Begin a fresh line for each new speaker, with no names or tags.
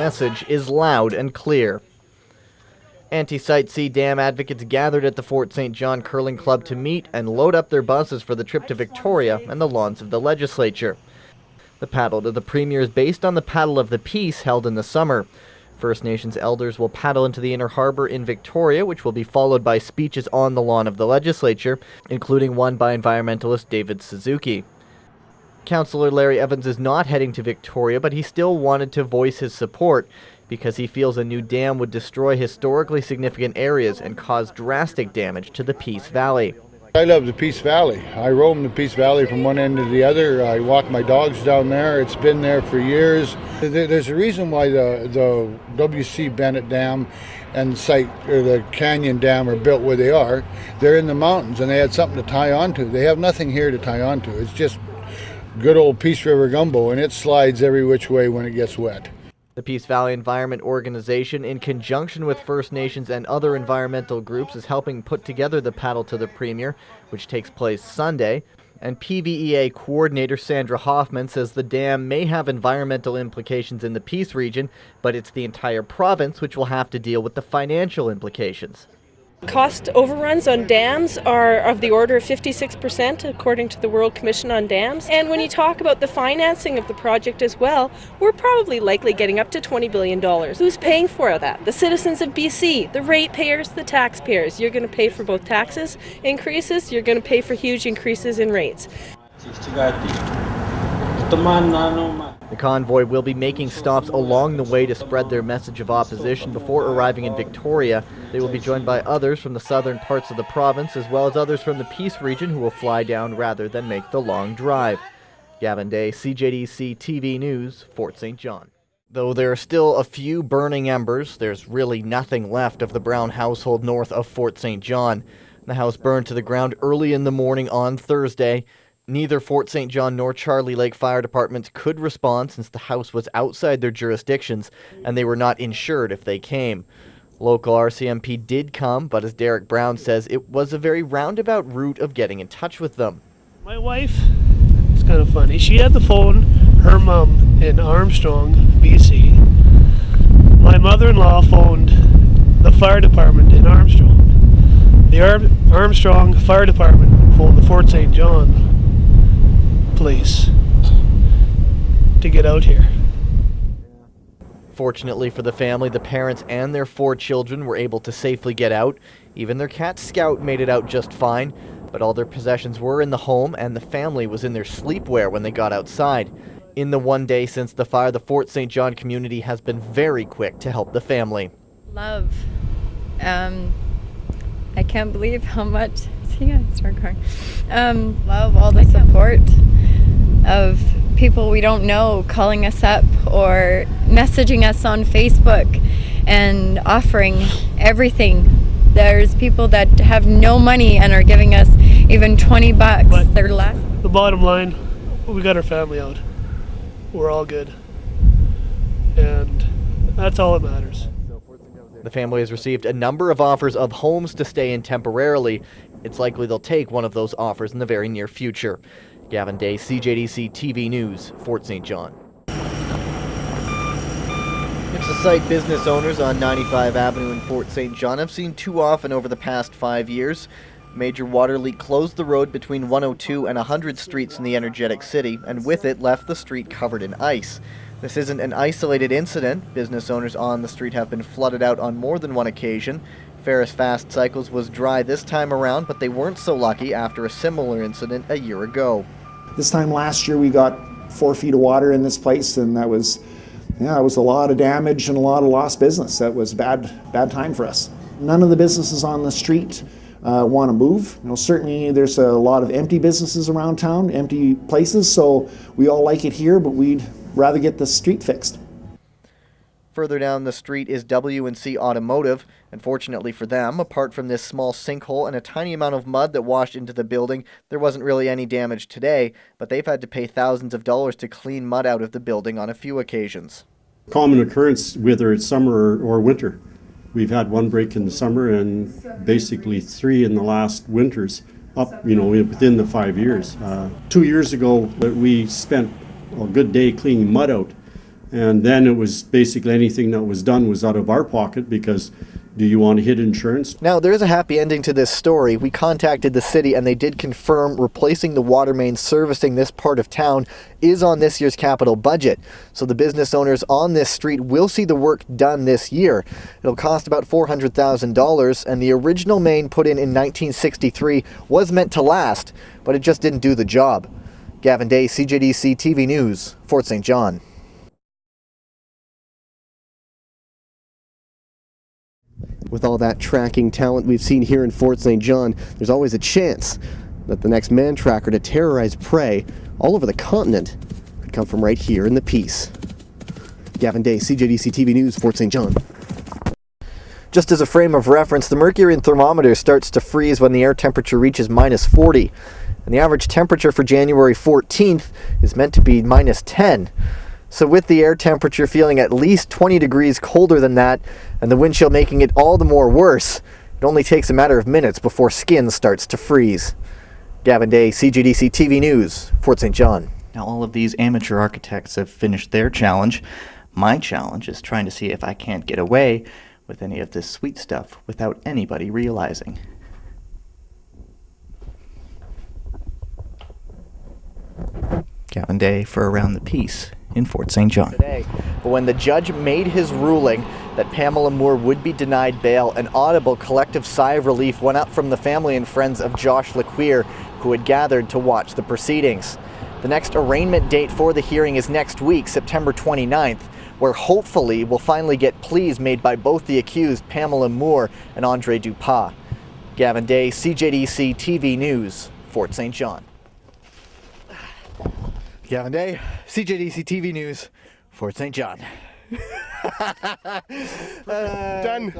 message is loud and clear. Anti-Site C dam advocates gathered at the Fort St. John Curling Club to meet and load up their buses for the trip to Victoria and the lawns of the legislature. The paddle to the Premier is based on the Paddle of the Peace held in the summer. First Nations elders will paddle into the Inner Harbour in Victoria, which will be followed by speeches on the lawn of the legislature, including one by environmentalist David Suzuki. Councillor Larry Evans is not heading to Victoria, but he still wanted to voice his support because he feels a new dam would destroy historically significant areas and cause drastic damage to the Peace Valley.
I love the Peace Valley. I roam the Peace Valley from one end to the other. I walk my dogs down there. It's been there for years. There's a reason why the W.C. Bennett Dam and the Canyon Dam are built where they are. They're in the mountains and they had something to tie onto. They have nothing here to tie onto. It's just good old Peace River gumbo, and it slides every which way when it gets wet.
The Peace Valley Environment Organization, in conjunction with First Nations and other environmental groups, is helping put together the Paddle to the Premier, which takes place Sunday. And PVEA coordinator Sandra Hoffman says the dam may have environmental implications in the Peace region, but it's the entire province which will have to deal with the financial implications.
Cost overruns on dams are of the order of 56%, according to the World Commission on Dams. And when you talk about the financing of the project as well, we're probably likely getting up to $20 billion. Who's paying for that? The citizens of BC, the ratepayers, the taxpayers. You're going to pay for both taxes increases, you're going to pay for huge increases in rates.
The convoy will be making stops along the way to spread their message of opposition before arriving in Victoria. They will be joined by others from the southern parts of the province, as well as others from the Peace region who will fly down rather than make the long drive. Gavin Day, CJDC-TV News, Fort St. John. Though there are still a few burning embers, there's really nothing left of the Brown household north of Fort St. John. The house burned to the ground early in the morning on Thursday. Neither Fort St. John nor Charlie Lake fire departments could respond since the house was outside their jurisdictions and they were not insured if they came. Local RCMP did come, but as Derek Brown says, it was a very roundabout route of getting in touch with them.
My wife, it's kind of funny, she had the phone, her mom in Armstrong, BC. My mother-in-law phoned the fire department in Armstrong. The Armstrong Fire Department phoned the Fort St. John police to get out here.
Fortunately for the family, the parents and their 4 children were able to safely get out. Even their cat Scout made it out just fine, but all their possessions were in the home and the family was in their sleepwear when they got outside. In the one day since the fire, the Fort St. John community has been very quick to help the family.
Love. I can't believe how much, love all the support of people we don't know calling us up or messaging us on Facebook and offering everything. There's people that have no money and are giving us even $20.
But
they're left.
The bottom line, we got our family out. We're all good. And that's all that matters.
The family has received a number of offers of homes to stay in temporarily. It's likely they'll take one of those offers in the very near future. Gavin Day, CJDC-TV News, Fort St. John. It's a sight business owners on 95 Avenue in Fort St. John have seen too often over the past 5 years. Major water leak closed the road between 102 and 100 streets in the energetic city, and with it left the street covered in ice. This isn't an isolated incident. Business owners on the street have been flooded out on more than one occasion. Ferris Fast Cycles was dry this time around, but they weren't so lucky after a similar incident a year ago.
This time last year we got 4 feet of water in this place, and that was it was a lot of damage and a lot of lost business. That was bad time for us. None of the businesses on the street want to move. Certainly there's a lot of empty businesses around town, empty places, so we all like it here, but we'd rather get the street fixed.
Further down the street is W&C Automotive, and fortunately for them, apart from this small sinkhole and a tiny amount of mud that washed into the building, there wasn't really any damage today, but they've had to pay thousands of dollars to clean mud out of the building on a few occasions.
Common occurrence whether it's summer or winter. We've had 1 break in the summer and basically 3 in the last winters, up within the 5 years. 2 years ago we spent a good day cleaning mud out And then it was basically anything that was done was out of our pocket, because do you want to hit insurance?
Now, there is a happy ending to this story. We contacted the city and they did confirm replacing the water main servicing this part of town is on this year's capital budget. So the business owners on this street will see the work done this year. It'll cost about $400,000, and the original main put in 1963 was meant to last, but it just didn't do the job. Gavin Day, CJDC-TV News, Fort St. John.
With all that tracking talent we've seen here in Fort St. John, there's always a chance that the next man tracker to terrorize prey all over the continent could come from right here in the Peace. Gavin Day, CJDC-TV News, Fort St. John.
Just as a frame of reference, the mercury in thermometer starts to freeze when the air temperature reaches -40, and the average temperature for January 14th is meant to be -10. So with the air temperature feeling at least 20 degrees colder than that, and the wind chill making it all the more worse, it only takes a matter of minutes before skin starts to freeze. Gavin Day, CJDC-TV News, Fort St. John. Now all of these amateur architects have finished their challenge. My challenge is trying to see if I can't get away with any of this sweet stuff without anybody realizing. Gavin Day for Around the Peace in Fort St. John. Today, but when the judge made his ruling that Pamela Moore would be denied bail, an audible collective sigh of relief went up from the family and friends of Josh Lequire, who had gathered to watch the proceedings. The next arraignment date for the hearing is next week, September 29th, where hopefully we'll finally get pleas made by both the accused, Pamela Moore and Andre Dupas. Gavin Day, CJDC-TV News, Fort St. John. Gavin Day, CJDC-TV News, Fort St. John.
Done.